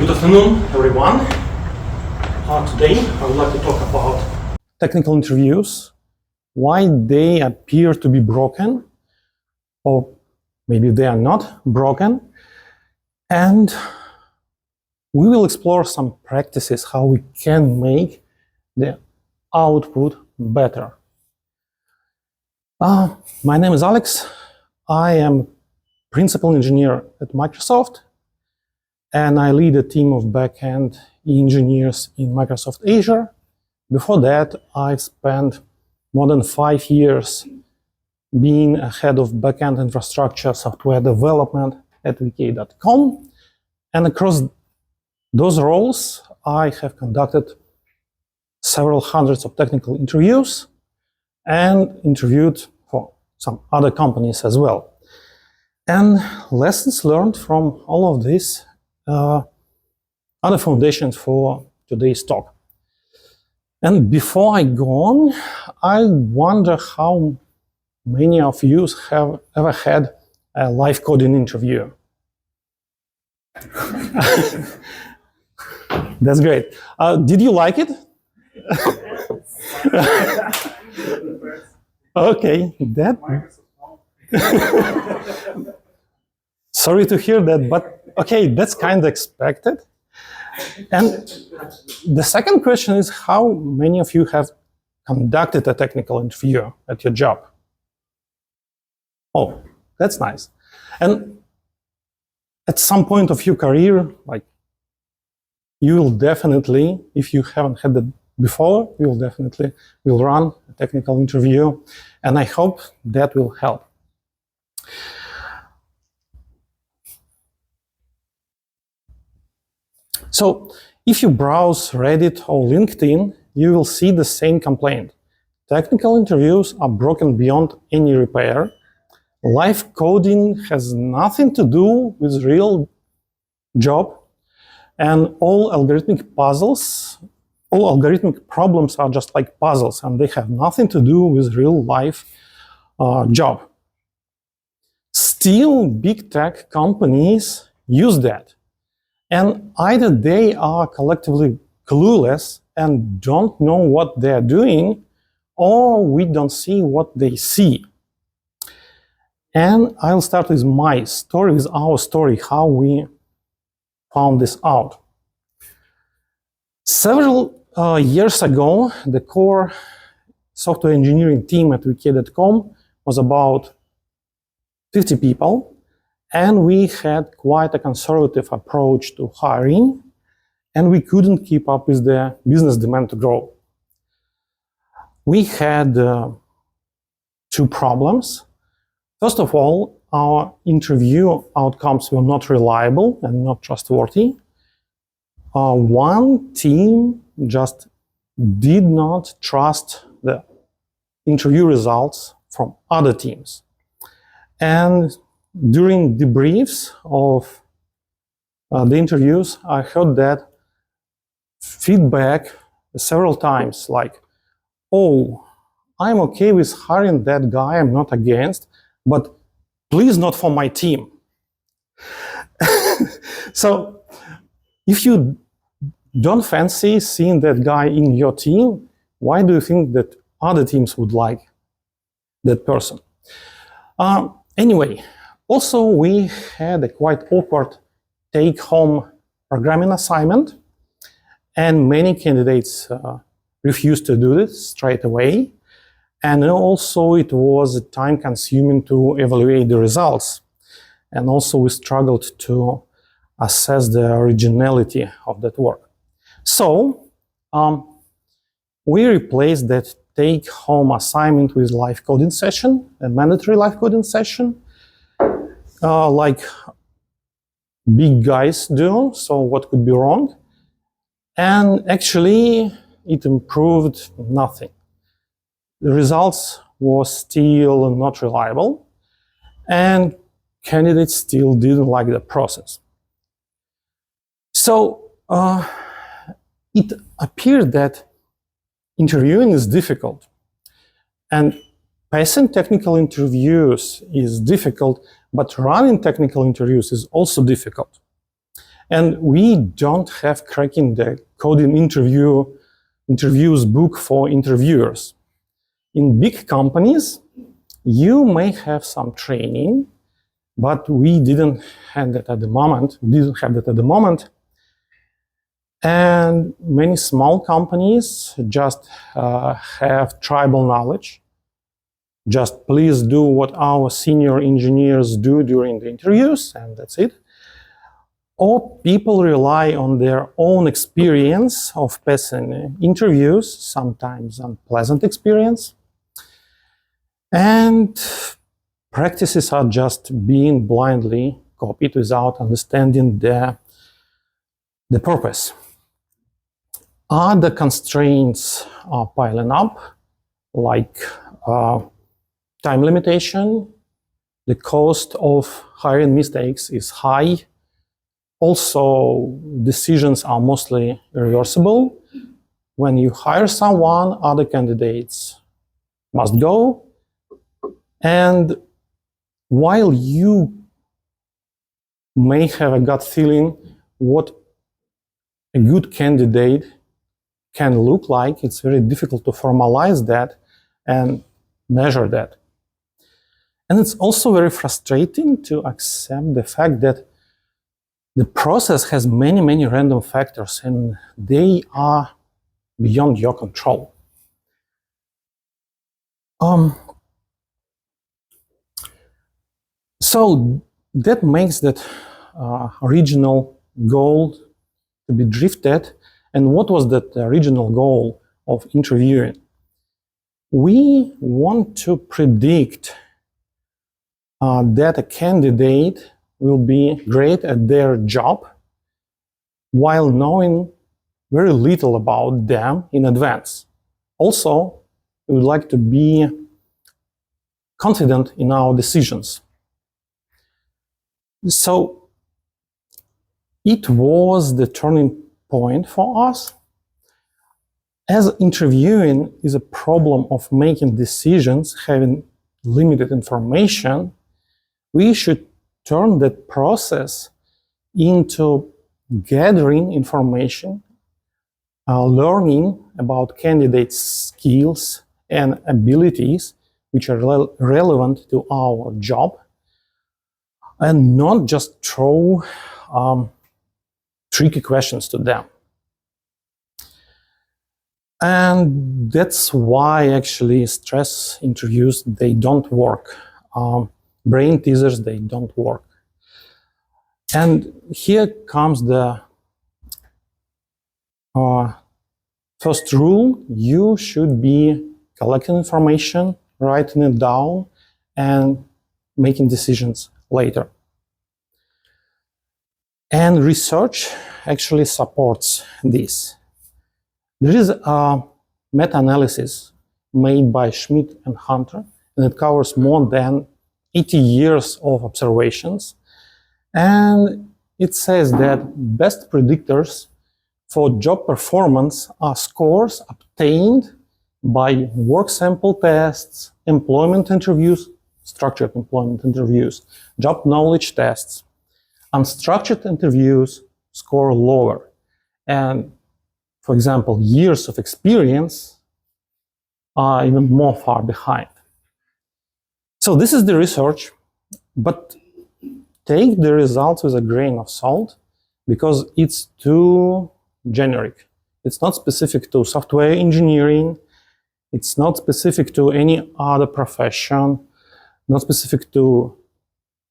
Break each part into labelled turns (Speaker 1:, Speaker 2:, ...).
Speaker 1: Good afternoon, everyone. Today I would like to talk about technical interviews, why they appear to be broken, or maybe they are not broken, and we will explore some practices how we can make the output better. My name is Alex. I am principal engineer at Microsoft, and I lead a team of backend engineers in Microsoft Azure. Before that, I've spent more than 5 years being a head of backend infrastructure software development at vk.com. And across those roles, I have conducted several hundreds of technical interviews and interviewed for some other companies as well. And lessons learned from all of this are the foundations for today's talk. And before I go on, I wonder how many of you have ever had a live coding interview. That's great. Did you like it? Okay, that. Sorry to hear that, but okay, that's kind of expected. And the second question is, how many of you have conducted a technical interview at your job? Oh, that's nice. And at some point of your career, like, you will definitely, if you haven't had that before, you will definitely run a technical interview, and I hope that will help. So if you browse Reddit or LinkedIn, you will see the same complaint. Technical interviews are broken beyond any repair. Live coding has nothing to do with real job, and all algorithmic problems are just like puzzles, and they have nothing to do with real life job. Still, big tech companies use that. And either they are collectively clueless and don't know what they're doing, or we don't see what they see. And I'll start with my story, with our story, how we found this out. Several years ago, the core software engineering team at vk.com was about 50 people. And we had quite a conservative approach to hiring, and we couldn't keep up with the business demand to grow. We had 2 problems. First of all, our interview outcomes were not reliable and not trustworthy. One team just did not trust the interview results from other teams. And during debriefs of the interviews, I heard that feedback several times, like, oh, I'm okay with hiring that guy, I'm not against, but please not for my team. So if you don't fancy seeing that guy in your team, why do you think that other teams would like that person? Anyway, also, we had a quite awkward take-home programming assignment, and many candidates refused to do this straight away. And also, it was time-consuming to evaluate the results. And also, we struggled to assess the originality of that work. So, we replaced that take-home assignment with live coding session, a mandatory live coding session, like big guys do, so what could be wrong? And actually, it improved nothing. The results were still not reliable, and candidates still didn't like the process. So it appeared that interviewing is difficult, and passing technical interviews is difficult, but running technical interviews is also difficult. And we don't have cracking the coding interviews book for interviewers. In big companies, you may have some training, but we didn't have that at the moment. And many small companies just have tribal knowledge. Just please do what our senior engineers do during the interviews, and that's it. Or people rely on their own experience of passing interviews, sometimes unpleasant experience. And practices are just being blindly copied without understanding the purpose. Other constraints are piling up, like time limitation. The cost of hiring mistakes is high. Also, decisions are mostly irreversible. When you hire someone, other candidates must go. And while you may have a gut feeling what a good candidate can look like, it's very difficult to formalize that and measure that. And it's also very frustrating to accept the fact that the process has many, many random factors and they are beyond your control. So that makes that original goal to be drifted. And what was that original goal of interviewing? We want to predict that a candidate will be great at their job while knowing very little about them in advance. Also, we would like to be confident in our decisions. So it was the turning point for us. As interviewing is a problem of making decisions, having limited information, we should turn that process into gathering information, learning about candidates' skills and abilities which are relevant to our job, and not just throw tricky questions to them. And that's why actually stress interviews, they don't work. Brain teasers, they don't work. And here comes the first rule. You should be collecting information, writing it down, and making decisions later. And research actually supports this. There is a meta-analysis made by Schmidt and Hunter, and it covers more than 80 years of observations. And it says that best predictors for job performance are scores obtained by work sample tests, employment interviews, structured employment interviews, job knowledge tests. Unstructured interviews score lower. And for example, years of experience are even more far behind. So this is the research, but take the results with a grain of salt because it's too generic. It's not specific to software engineering. It's not specific to any other profession, not specific to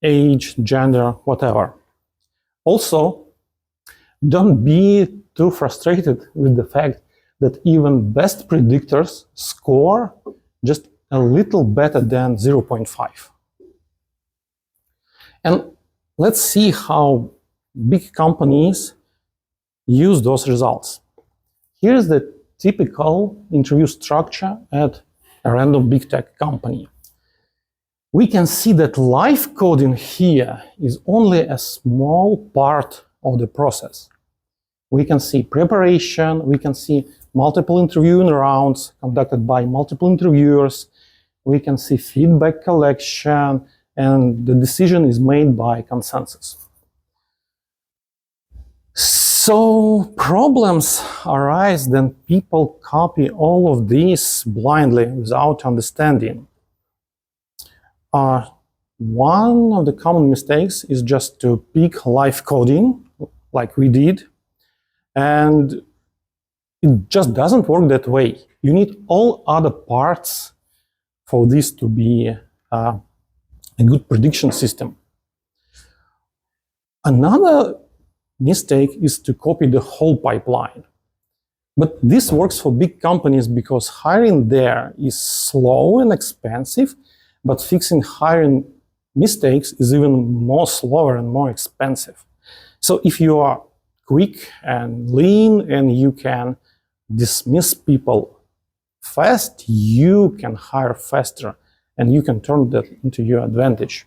Speaker 1: age, gender, whatever. Also, don't be too frustrated with the fact that even best predictors score just a little better than 0.5. And let's see how big companies use those results. Here's the typical interview structure at a random big tech company. We can see that live coding here is only a small part of the process. We can see preparation, we can see multiple interviewing rounds conducted by multiple interviewers, we can see feedback collection, and the decision is made by consensus. So problems arise when people copy all of these blindly without understanding. One of the common mistakes is just to pick live coding, like we did, and it just doesn't work that way. You need all other parts for this to be a good prediction system. Another mistake is to copy the whole pipeline. But this works for big companies because hiring there is slow and expensive, but fixing hiring mistakes is even more slower and more expensive. So if you are quick and lean and you can dismiss people fast, you can hire faster and you can turn that into your advantage.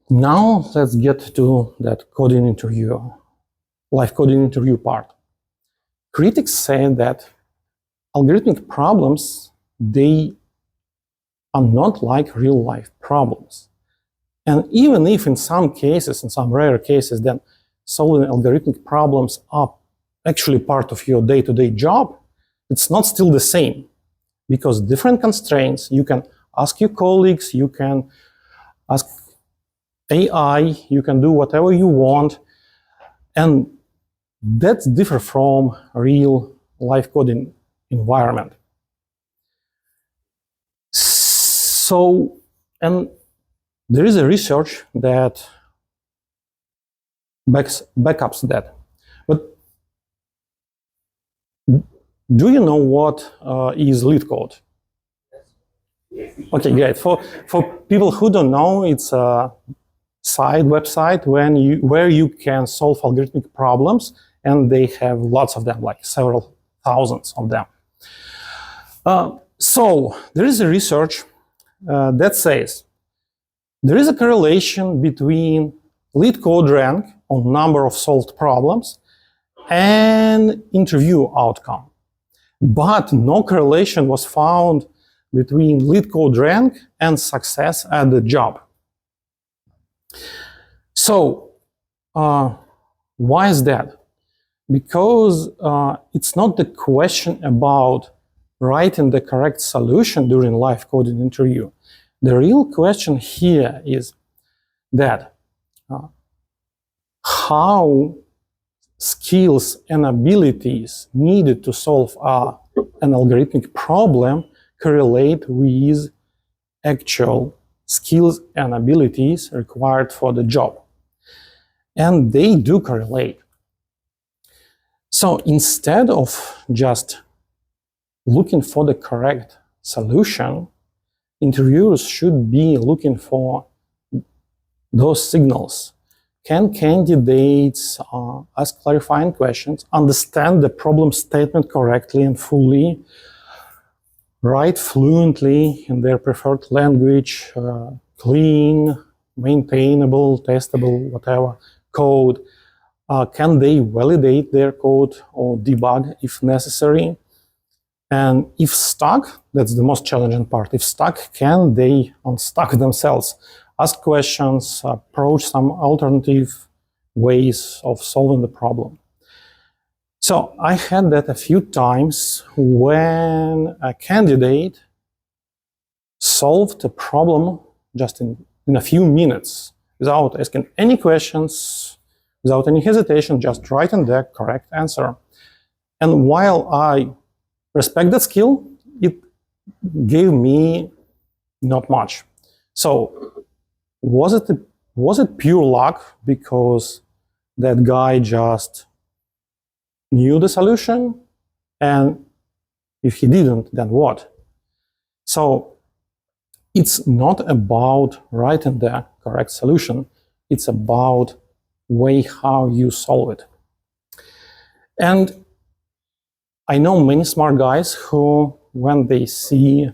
Speaker 1: Now let's get to that coding interview, live coding interview part. Critics say that algorithmic problems, they are not like real life problems. And even if in some cases, in some rare cases, then solving algorithmic problems are actually part of your day-to-day job, it's not still the same. Because different constraints, you can ask your colleagues, you can ask AI, you can do whatever you want, and that's different from real live coding environment. So, and there is a research that backups that. But do you know what is lead code? Okay, great. For people who don't know, it's a website where you can solve algorithmic problems, and they have lots of them, like several thousands of them. So there is a research that says there is a correlation between lead code rank on number of solved problems and interview outcome. But no correlation was found between lead code rank and success at the job. So, why is that? Because it's not the question about writing the correct solution during live coding interview. The real question here is that how skills and abilities needed to solve an algorithmic problem correlate with actual skills and abilities required for the job. And they do correlate. So instead of just looking for the correct solution, interviewers should be looking for those signals. Can candidates ask clarifying questions, understand the problem statement correctly and fully, write fluently in their preferred language, clean, maintainable, testable, whatever code? Can they validate their code or debug if necessary? And if stuck, that's the most challenging part. If stuck, can they unstuck themselves? Ask questions, approach some alternative ways of solving the problem. So I had that a few times when a candidate solved a problem just in a few minutes without asking any questions, without any hesitation, just writing the correct answer. And while I respect that skill, it gave me not much. So was it pure luck because that guy just knew the solution? And if he didn't, then what? So it's not about writing the correct solution. It's about way how you solve it. And I know many smart guys who, when they see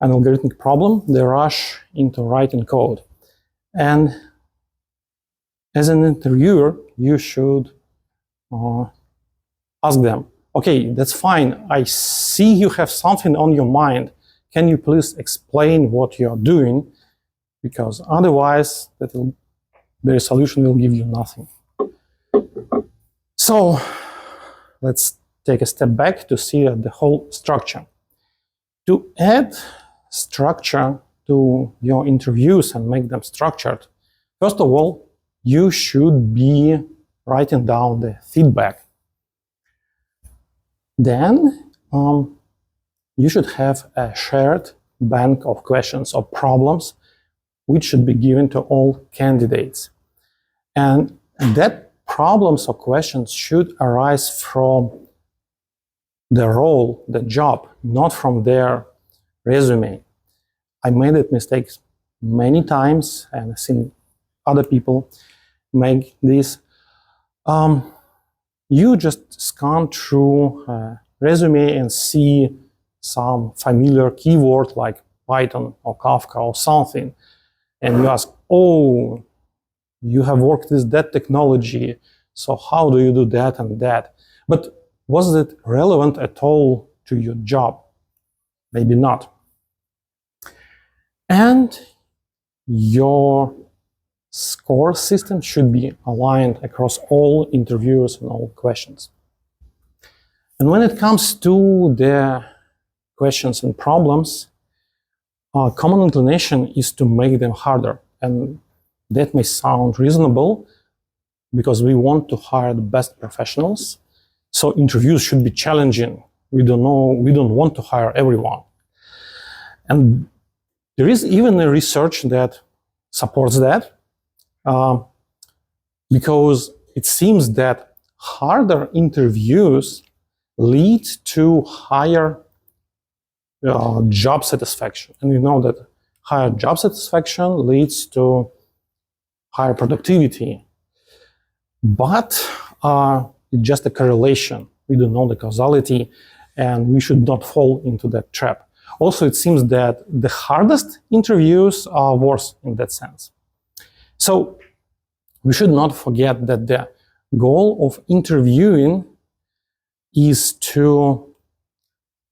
Speaker 1: an algorithmic problem, they rush into writing code. And as an interviewer, you should ask them, okay, that's fine. I see you have something on your mind. Can you please explain what you're doing? Because otherwise, that will their solution will give you nothing. So let's take a step back to see the whole structure. To add structure to your interviews and make them structured, first of all, you should be writing down the feedback. Then you should have a shared bank of questions or problems which should be given to all candidates. And that problems or questions should arise from the role, the job, not from their resume. I made that mistake many times, and I've seen other people make this. You just scan through a resume and see some familiar keyword like Python or Kafka or something, and you ask, oh, you have worked with that technology, so how do you do that and that? But was it relevant at all to your job? Maybe not. And your score system should be aligned across all interviews and all questions. And when it comes to the questions and problems, our common inclination is to make them harder. And that may sound reasonable because we want to hire the best professionals. So interviews should be challenging. We don't want to hire everyone. And there is even a research that supports that, because it seems that harder interviews lead to higher job satisfaction. And we know that higher job satisfaction leads to higher productivity. But it's just a correlation. We don't know the causality, and we should not fall into that trap. Also, it seems that the hardest interviews are worse in that sense. So we should not forget that the goal of interviewing is to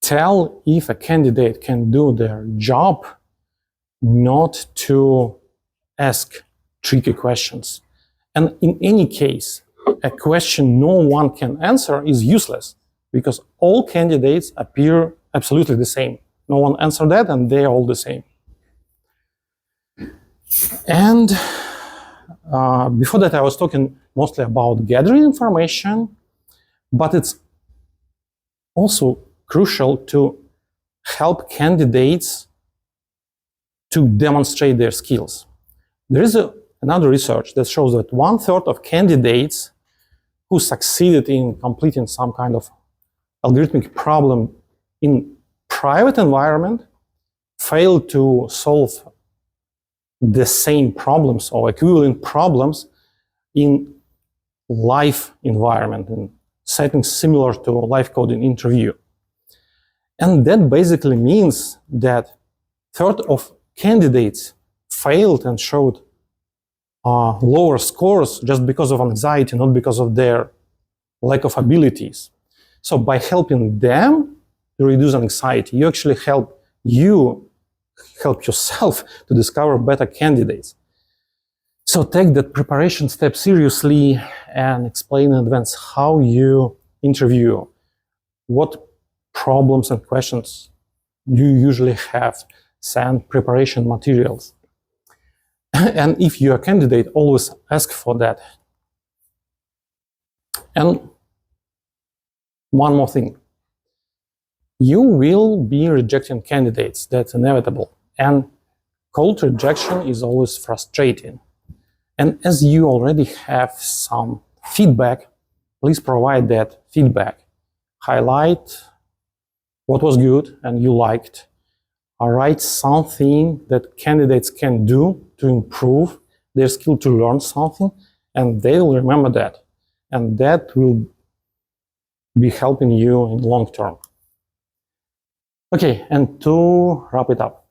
Speaker 1: tell if a candidate can do their job, not to ask tricky questions. And in any case, a question no one can answer is useless because all candidates appear absolutely the same. No one answered that and they're all the same. And before that, I was talking mostly about gathering information, but it's also crucial to help candidates to demonstrate their skills. There is another research that shows that 1/3 of candidates who succeeded in completing some kind of algorithmic problem in private environment failed to solve the same problems or equivalent problems in live environment, in settings similar to a live coding interview. And that basically means that 1/3 of candidates failed and showed lower scores just because of anxiety, not because of their lack of abilities. So by helping them to reduce anxiety, you actually help yourself to discover better candidates. So take that preparation step seriously and explain in advance how you interview, what problems and questions you usually have, send preparation materials. And if you're a candidate, always ask for that. And one more thing. You will be rejecting candidates, that's inevitable. And cold rejection is always frustrating. And as you already have some feedback, please provide that feedback. Highlight what was good and you liked. Write something that candidates can do to improve their skill to learn something, and they will remember that. And that will be helping you in long term. Okay, and to wrap it up,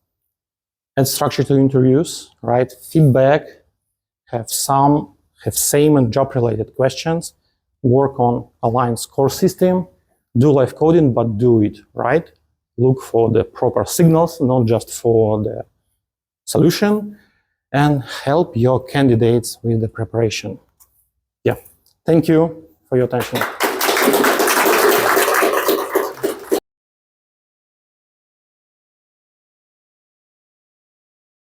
Speaker 1: add structure to interviews, write feedback, have same and job-related questions, work on aligned score system, do live coding, but do it right. Look for the proper signals, not just for the solution. and help your candidates with the preparation. Yeah, thank you for your attention.